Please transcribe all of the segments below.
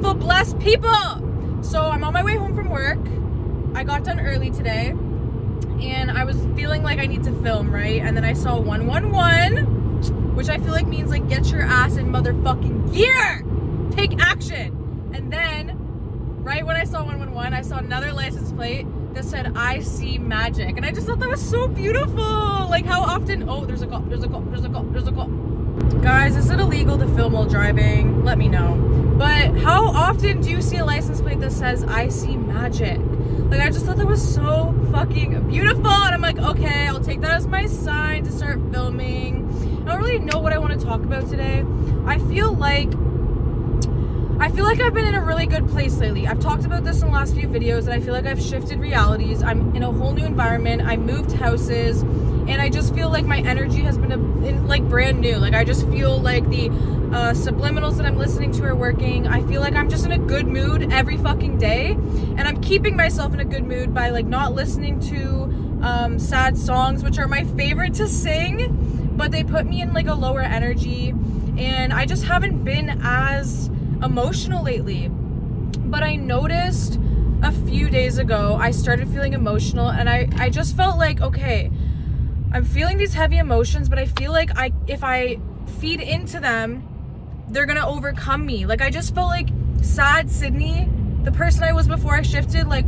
beautiful, blessed people. So I'm on my way home from work. I got done early today and I was feeling like I need to film, right? And then I saw 111, which I feel like means like get your ass in motherfucking gear. Take action. And then right when I saw 111, I saw another license plate that said I see magic. And I just thought that was so beautiful. Like how often, oh, there's a call. Guys, is it illegal to film while driving? Let me know. But how often do you see a license plate that says I see magic? Like I just thought that was so fucking beautiful. And I'm like, okay, I'll take that as my sign to start filming. I don't really know what I want to talk about today. I feel like I've been in a really good place lately. I've talked about this in the last few videos and I feel like I've shifted realities. I'm in a whole new environment. I moved houses and I just feel like my energy has been like brand new. Like I just feel like the subliminals that I'm listening to are working. I feel like I'm just in a good mood every fucking day. And I'm keeping myself in a good mood by like not listening to sad songs, which are my favorite to sing, but they put me in like a lower energy. And I just haven't been as emotional lately. But I noticed a few days ago I started feeling emotional and I just felt like, okay, I'm feeling these heavy emotions, but I feel like if I feed into them, they're gonna overcome me. Like I just felt like sad Sydney, the person I was before I shifted, like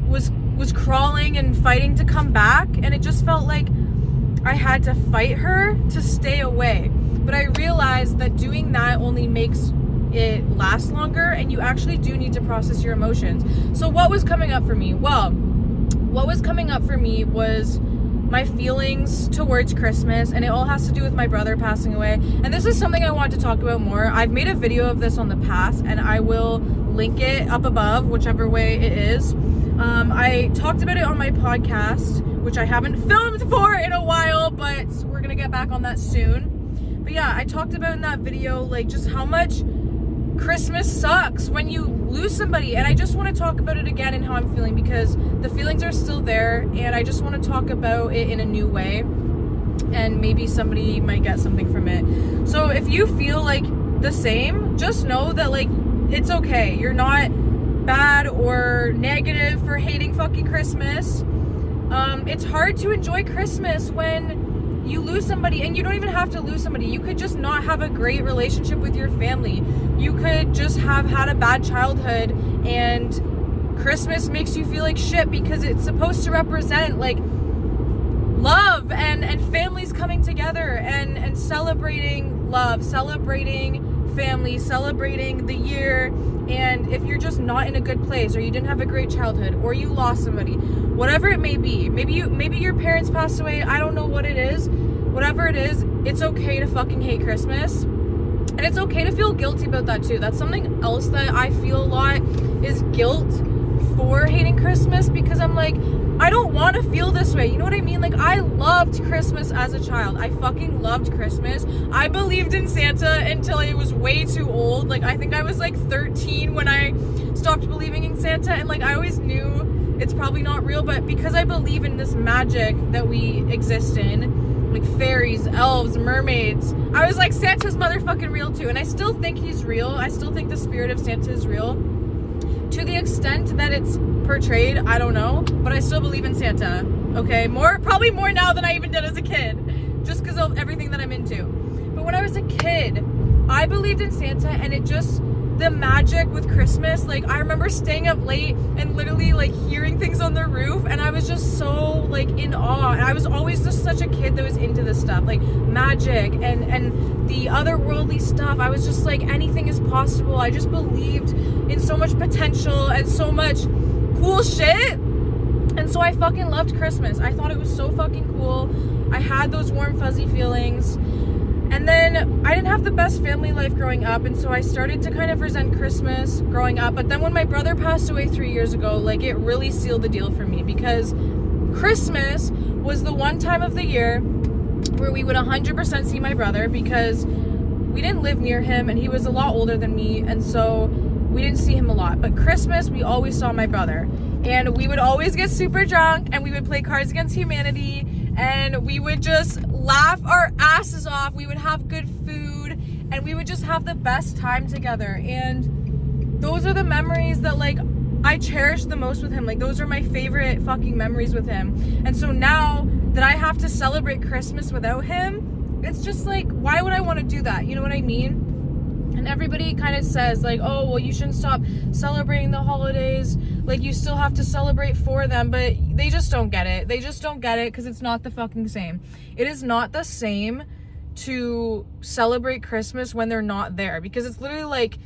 was crawling and fighting to come back, and it just felt like I had to fight her to stay away. But I realized that doing that only makes it last longer, and you actually do need to process your emotions. So what was coming up for me? Well, what was coming up for me was my feelings towards Christmas, and it all has to do with my brother passing away. And this is something I want to talk about more. I've made a video of this on the past, and I will link it up above, whichever way it is. I talked about it on my podcast, which I haven't filmed for in a while, but we're gonna get back on that soon. But yeah, I talked about in that video like just how much Christmas sucks when you lose somebody, and I just want to talk about it again and how I'm feeling, because the feelings are still there, and I just want to talk about it in a new way, and maybe somebody might get something from it. So if you feel like the same, just know that like it's okay. You're not bad or negative for hating fucking Christmas. It's hard to enjoy Christmas when you lose somebody, and you don't even have to lose somebody. You could just not have a great relationship with your family. You could just have had a bad childhood, and Christmas makes you feel like shit because it's supposed to represent like love and families coming together and celebrating love, celebrating family, celebrating the year. And if you're just not in a good place, or you didn't have a great childhood, or you lost somebody, whatever it may be, maybe your parents passed away, I don't know what it is, whatever it is, it's okay to fucking hate Christmas. And it's okay to feel guilty about that too. That's something else that I feel a lot, is guilt for hating Christmas, because I'm like, I don't want to feel this way. You know what I mean? Like I loved Christmas as a child. I fucking loved Christmas. I believed in Santa until I was way too old. Like I think I was like 13 when I stopped believing in Santa, and like I always knew it's probably not real, but because I believe in this magic that we exist in, like fairies, elves, mermaids, I was like, Santa's motherfucking real too. And I still think he's real. I still think the spirit of Santa is real. To the extent that it's portrayed, I don't know, but I still believe in Santa. Okay, probably more now than I even did as a kid, just because of everything that I'm into. But when I was a kid, I believed in Santa, and it just, the magic with Christmas, like I remember staying up late and literally like hearing things on the roof, and I was just so like in awe. And I was always just such a kid that was into this stuff, like magic and the otherworldly stuff. I was just like, anything is possible. I just believed in so much potential and so much cool shit. And so I fucking loved Christmas. I thought it was so fucking cool. I had those warm fuzzy feelings. And then I didn't have the best family life growing up, and so I started to kind of resent Christmas growing up. But then when my brother passed away 3 years ago, like it really sealed the deal for me, because Christmas was the one time of the year where we would 100% see my brother, because we didn't live near him and he was a lot older than me, and so we didn't see him a lot. But Christmas, we always saw my brother, and we would always get super drunk, and we would play Cards Against Humanity, and we would just laugh our asses off. We would have good food, and we would just have the best time together. And those are the memories that like I cherish the most with him. Like those are my favorite fucking memories with him. And so now that I have to celebrate Christmas without him, it's just like, why would I want to do that? You know what I mean? And everybody kind of says like, oh, well, you shouldn't stop celebrating the holidays. Like, you still have to celebrate for them. But they just don't get it. They just don't get it because it's not the fucking same. It is not the same to celebrate Christmas when they're not there. Because it's literally like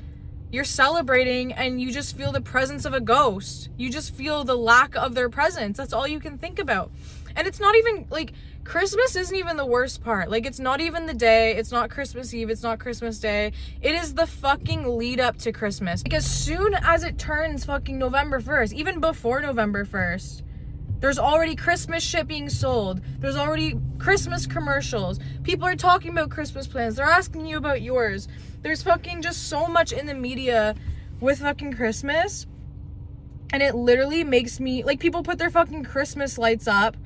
you're celebrating and you just feel the presence of a ghost. You just feel the lack of their presence. That's all you can think about. And it's not even like, Christmas isn't even the worst part. Like, it's not even the day. It's not Christmas Eve. It's not Christmas Day. It is the fucking lead up to Christmas. Like, as soon as it turns fucking November 1st, even before November 1st, there's already Christmas shit being sold. There's already Christmas commercials. People are talking about Christmas plans. They're asking you about yours. There's fucking just so much in the media with fucking Christmas. And it literally makes me, like, people put their fucking Christmas lights up.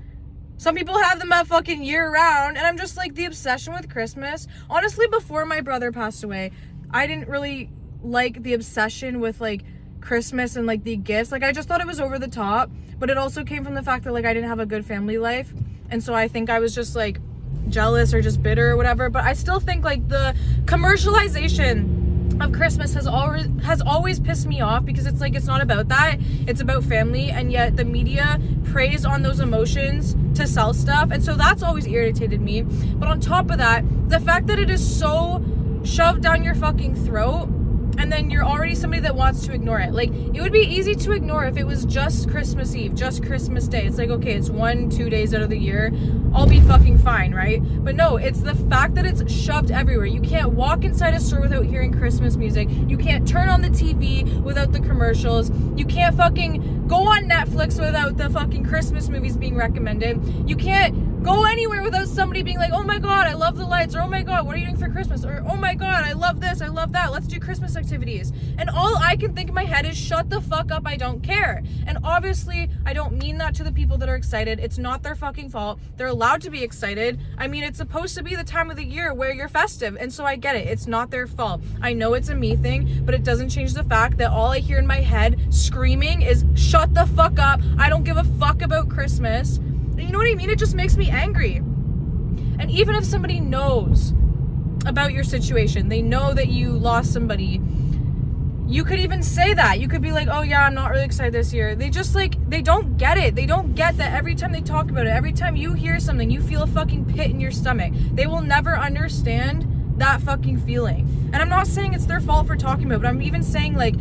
Some people have them up fucking year round, and I'm just like, the obsession with Christmas. Honestly, before my brother passed away, I didn't really like the obsession with like Christmas and like the gifts. Like, I just thought it was over the top, but it also came from the fact that like I didn't have a good family life, and so I think I was just like jealous or just bitter or whatever. But I still think like the commercialization of Christmas has always pissed me off, because it's like, it's not about that, it's about family, and yet the media preys on those emotions to sell stuff, and so that's always irritated me. But on top of that, the fact that it is so shoved down your fucking throat, and then you're already somebody that wants to ignore it. Like, it would be easy to ignore if it was just Christmas Eve, just Christmas Day. It's like, okay, it's 1-2 days out of the year, I'll be fucking fine, right? But no, it's the fact that it's shoved everywhere. You can't walk inside a store without hearing Christmas music. You can't turn on the TV without the commercials. You can't fucking go on Netflix without the fucking Christmas movies being recommended. You can't go anywhere without somebody being like, oh my god, I love the lights, or oh my god, what are you doing for Christmas, or oh my god, I love this, I love that, let's do Christmas activities. And all I can think in my head is, shut the fuck up, I don't care. And obviously I don't mean that to the people that are excited. It's not their fucking fault. They're allowed to be excited. I mean, it's supposed to be the time of the year where you're festive, and so I get it. It's not their fault. I know it's a me thing, but it doesn't change the fact that all I hear in my head screaming is, shut the fuck up, I don't give a fuck about Christmas. You know what I mean? It just makes me angry. And even if somebody knows about your situation, they know that you lost somebody, you could even say that. You could be like, oh yeah, I'm not really excited this year. They just like, they don't get it. They don't get that every time they talk about it, every time you hear something, you feel a fucking pit in your stomach. They will never understand that fucking feeling. And I'm not saying it's their fault for talking about it, but I'm even saying like,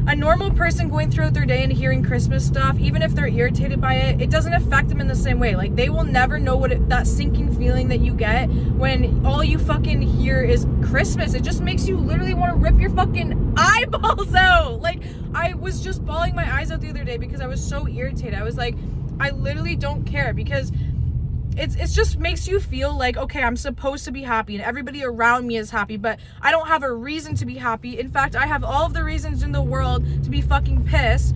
a normal person going throughout their day and hearing Christmas stuff, even if they're irritated by it, it doesn't affect them in the same way. Like, they will never know that sinking feeling that you get when all you fucking hear is Christmas. It just makes you literally want to rip your fucking eyeballs out. Like, I was just bawling my eyes out the other day because I was so irritated. I was like, I literally don't care, because it's just makes you feel like, okay, I'm supposed to be happy and everybody around me is happy, but I don't have a reason to be happy. In fact, I have all of the reasons in the world to be fucking pissed.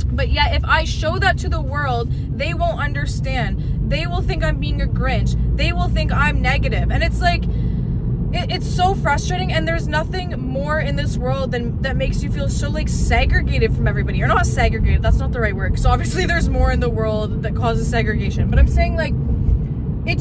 But yet, if I show that to the world, they won't understand. They will think I'm being a Grinch. They will think I'm negative. And it's like, it's so frustrating, and there's nothing more in this world that makes you feel so like segregated from everybody. Or not segregated, that's not the right word, because obviously there's more in the world that causes segregation. But I'm saying like, it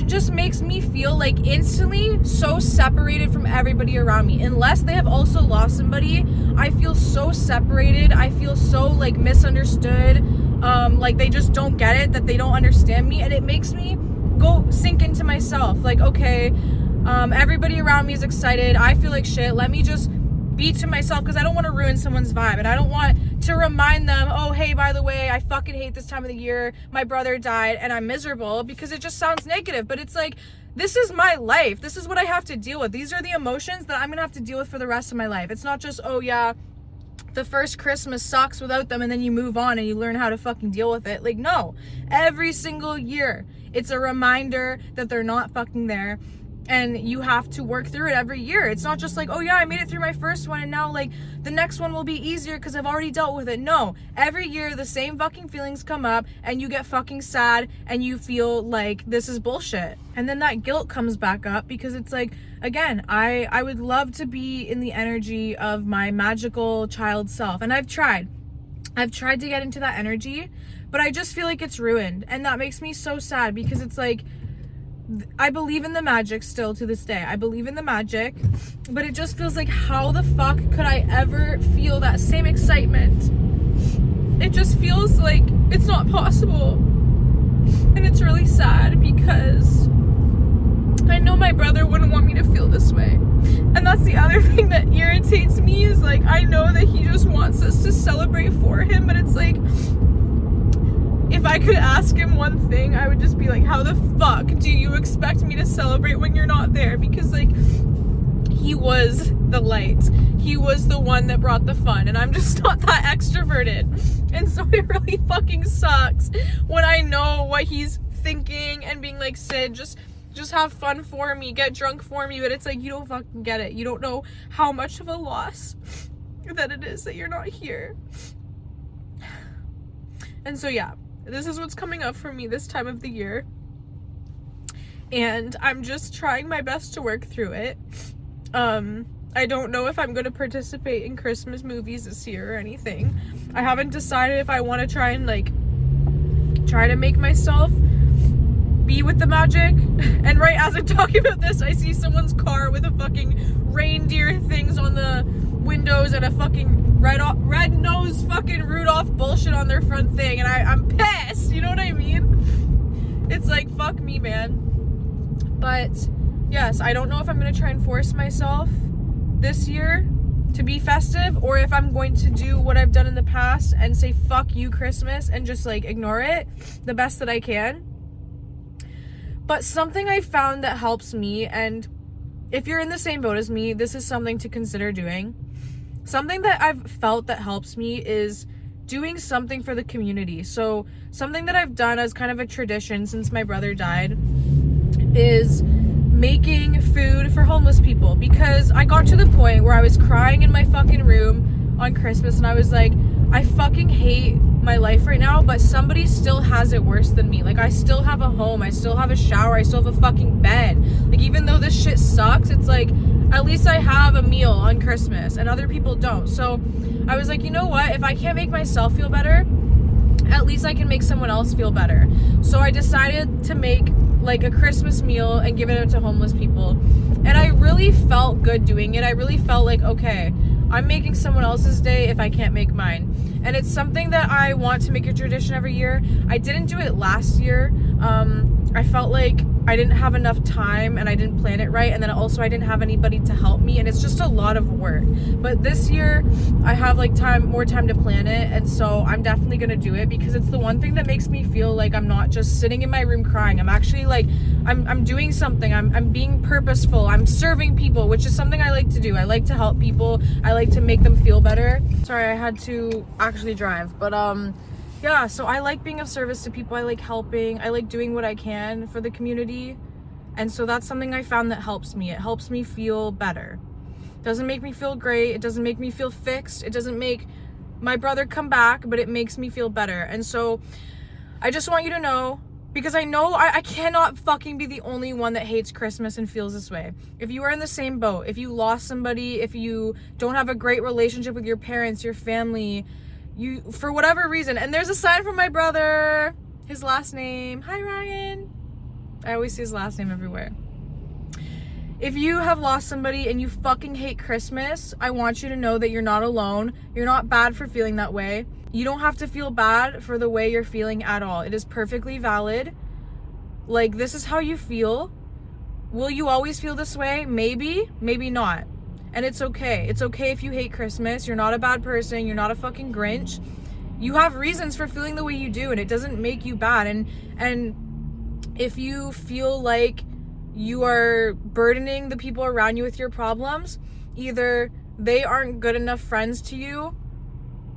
just makes me feel like instantly so separated from everybody around me. Unless they have also lost somebody, I feel so separated. I feel so like misunderstood. Like they just don't get it, that they don't understand me, and it makes me go sink into myself. Like, okay, everybody around me is excited. I feel like shit. Let me just be to myself, because I don't want to ruin someone's vibe, and I don't want to remind them, oh hey, by the way, I fucking hate this time of the year, my brother died and I'm miserable, because it just sounds negative. But it's like, this is my life, this is what I have to deal with, these are the emotions that I'm gonna have to deal with for the rest of my life. It's not just, oh yeah, the first Christmas sucks without them, and then you move on and you learn how to fucking deal with it. Like, no, every single year it's a reminder that they're not fucking there, and you have to work through it every year. It's not just like, oh yeah, I made it through my first one and now like the next one will be easier because I've already dealt with it. No, every year the same fucking feelings come up, and you get fucking sad and you feel like this is bullshit. And then that guilt comes back up, because it's like, again, I would love to be in the energy of my magical child self. And I've tried to get into that energy, but I just feel like it's ruined. And that makes me so sad, because it's like, I believe in the magic still to this day. I believe in the magic, but it just feels like, how the fuck could I ever feel that same excitement? It just feels like it's not possible. And it's really sad, because I know my brother wouldn't want me to feel this way. And that's the other thing that irritates me, is like, I know that he just wants us to celebrate for him, but it's like, if I could ask him one thing, I would just be like, how the fuck do you expect me to celebrate when you're not there? Because like, he was the light. He was the one that brought the fun, and I'm just not that extroverted. And so it really fucking sucks when I know what he's thinking and being like, Sid, just have fun for me, get drunk for me. But it's like, you don't fucking get it. You don't know how much of a loss that it is that you're not here. And so yeah, this is what's coming up for me this time of the year. And I'm just trying my best to work through it. I don't know if I'm going to participate in Christmas movies this year or anything. I haven't decided if I want to try to make myself be with the magic. And right as I'm talking about this, I see someone's car with a fucking reindeer things on the windows and a fucking red-nosed fucking Rudolph bullshit on their front thing, and I'm pissed, you know what I mean? It's like, fuck me, man. But yes, I don't know if I'm gonna try and force myself this year to be festive, or if I'm going to do what I've done in the past and say fuck you Christmas and just like ignore it the best that I can. But something I found that helps me, and if you're in the same boat as me, this is something to consider doing. Something that I've felt that helps me is doing something for the community. So something that I've done as kind of a tradition since my brother died is making food for homeless people, because I got to the point where I was crying in my fucking room on Christmas, and I was like, I fucking hate my life right now, but somebody still has it worse than me. Like, I still have a home, I still have a shower, I still have a fucking bed. Like, even though this shit sucks, it's like, at least I have a meal on Christmas and other people don't. So I was like, you know what, if I can't make myself feel better, at least I can make someone else feel better. So I decided to make like a Christmas meal and give it out to homeless people. And I really felt good doing it. I really felt like, okay, I'm making someone else's day if I can't make mine. And it's something that I want to make a tradition every year. I didn't do it last year. I felt like I didn't have enough time and I didn't plan it right. And then also I didn't have anybody to help me, and it's just a lot of work. But this year I have like more time to plan it. And so I'm definitely going to do it, because it's the one thing that makes me feel like I'm not just sitting in my room crying. I'm actually like, I'm doing something. I'm being purposeful. I'm serving people, which is something I like to do. I like to help people. I like to make them feel better. Sorry, I had to actually drive, but yeah, so I like being of service to people. I like helping. I like doing what I can for the community. And so that's something I found that helps me. It helps me feel better. It doesn't make me feel great. It doesn't make me feel fixed. It doesn't make my brother come back, but it makes me feel better. And so I just want you to know, because I know I cannot fucking be the only one that hates Christmas and feels this way. If you are in the same boat, if you lost somebody, if you don't have a great relationship with your parents, your family, you, for whatever reason, and there's a sign from my brother, his last name, hi Ryan, I always see his last name everywhere. If you have lost somebody and you fucking hate Christmas, I want you to know that you're not alone. You're not bad for feeling that way. You don't have to feel bad for the way you're feeling at all. It is perfectly valid. Like, this is how you feel. Will you always feel this way? Maybe, maybe not. And it's okay. It's okay if you hate Christmas. You're not a bad person. You're not a fucking Grinch. You have reasons for feeling the way you do, and it doesn't make you bad. And if you feel like you are burdening the people around you with your problems, either they aren't good enough friends to you,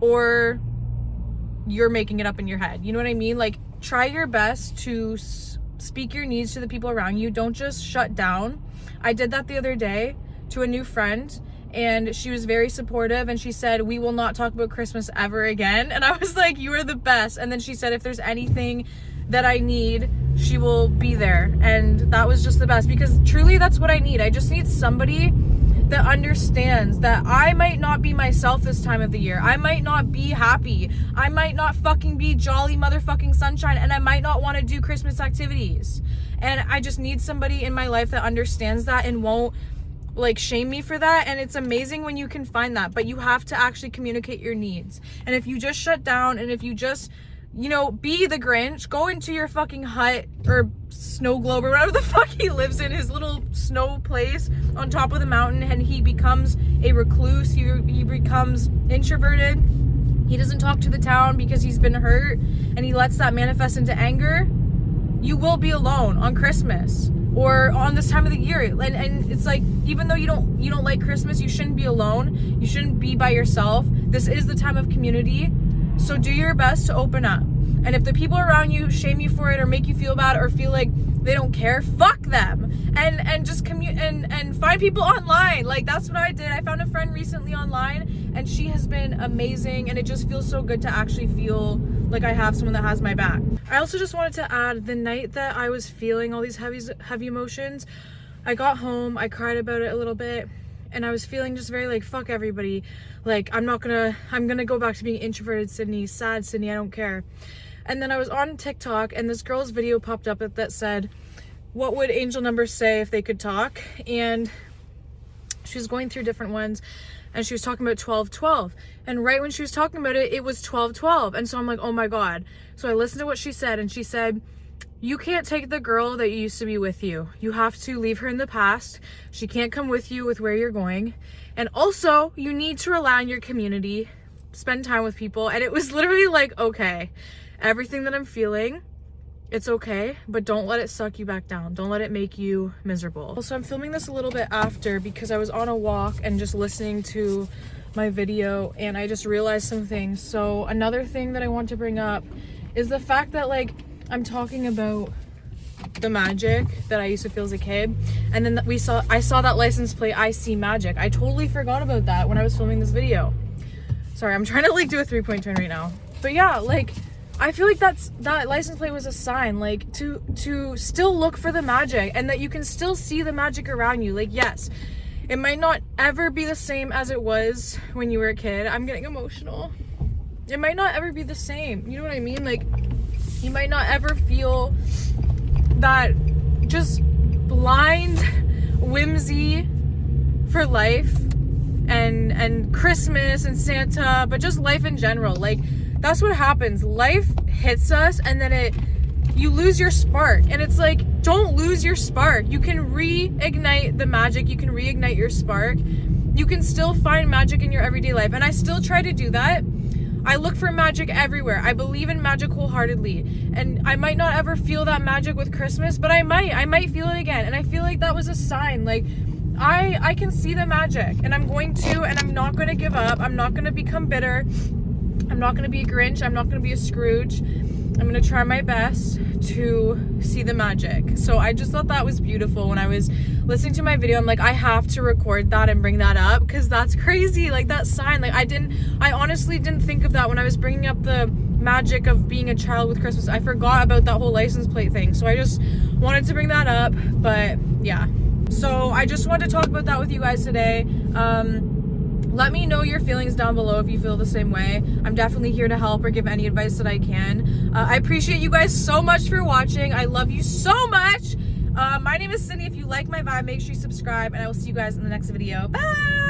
or you're making it up in your head. You know what I mean? Like, try your best to speak your needs to the people around you. Don't just shut down. I did that the other day to a new friend, and she was very supportive, and she said, we will not talk about Christmas ever again. And I was like, you are the best. And then she said, if there's anything that I need, she will be there. And that was just the best, because truly that's what I need. I just need somebody that understands that I might not be myself this time of the year. I might not be happy. I might not fucking be jolly motherfucking sunshine, and I might not want to do Christmas activities. And I just need somebody in my life that understands that and won't like shame me for that. And it's amazing when you can find that, but you have to actually communicate your needs. And if you just shut down, and if you just, you know, be the Grinch, go into your fucking hut or snow globe or whatever the fuck he lives in, his little snow place on top of the mountain, and he becomes a recluse, he becomes introverted, he doesn't talk to the town because he's been hurt, and he lets that manifest into anger, you will be alone on Christmas or on this time of the year. And it's like, even though you don't like Christmas, you shouldn't be alone, you shouldn't be by yourself. This is the time of community. So do your best to open up. And if the people around you shame you for it or make you feel bad or feel like they don't care, fuck them. And just and find people online. Like, that's what I did. I found a friend recently online, and she has been amazing, and it just feels so good to actually feel like I have someone that has my back. I also just wanted to add, the night that I was feeling all these heavy emotions, I got home, I cried about it a little bit, and I was feeling just very like, fuck everybody. Like, I'm gonna go back to being introverted Sydney, sad Sydney, I don't care. And then I was on TikTok, and this girl's video popped up that said, what would angel numbers say if they could talk? And she was going through different ones, and she was talking about 1212. And right when she was talking about it, it was 1212. And so I'm like, oh my God. So I listened to what she said, and she said, you can't take the girl that used to be with you. You have to leave her in the past. She can't come with you with where you're going. And also, you need to rely on your community, spend time with people. And it was literally like, okay, everything that I'm feeling, it's okay, but don't let it suck you back down. Don't let it make you miserable. So I'm filming this a little bit after, because I was on a walk and just listening to my video, and I just realized some things. So another thing that I want to bring up is the fact that, like, I'm talking about the magic that I used to feel as a kid, and then I saw that license plate, I see magic. I totally forgot about that when I was filming this video. Sorry, I'm trying to like do a 3-point turn right now. But yeah, like, I feel like that license plate was a sign, like, to still look for the magic, and that you can still see the magic around you. Like, yes, it might not ever be the same as it was when you were a kid. I'm getting emotional. It might not ever be the same. You know what I mean? Like, you might not ever feel that just blind whimsy for life and Christmas and Santa, but just life in general. Like, that's what happens. Life hits us, and then you lose your spark. And it's like, don't lose your spark. You can reignite the magic. You can reignite your spark. You can still find magic in your everyday life. And I still try to do that. I look for magic everywhere. I believe in magic wholeheartedly. And I might not ever feel that magic with Christmas, but I might feel it again. And I feel like that was a sign. Like, I can see the magic, and I'm going to, and I'm not going to give up. I'm not going to become bitter. I'm not going to be a Grinch. I'm not going to be a Scrooge. I'm going to try my best to see the magic. So I just thought that was beautiful. When I was listening to my video, I'm like, I have to record that and bring that up, because that's crazy. Like, that sign, like, I honestly didn't think of that when I was bringing up the magic of being a child with Christmas. I forgot about that whole license plate thing. So I just wanted to bring that up. But yeah, so I just wanted to talk about that with you guys today. Let me know your feelings down below if you feel the same way. I'm definitely here to help or give any advice that I can. I appreciate you guys so much for watching. I love you so much. My name is Cindy. If you like my vibe, make sure you subscribe, and I will see you guys in the next video. Bye!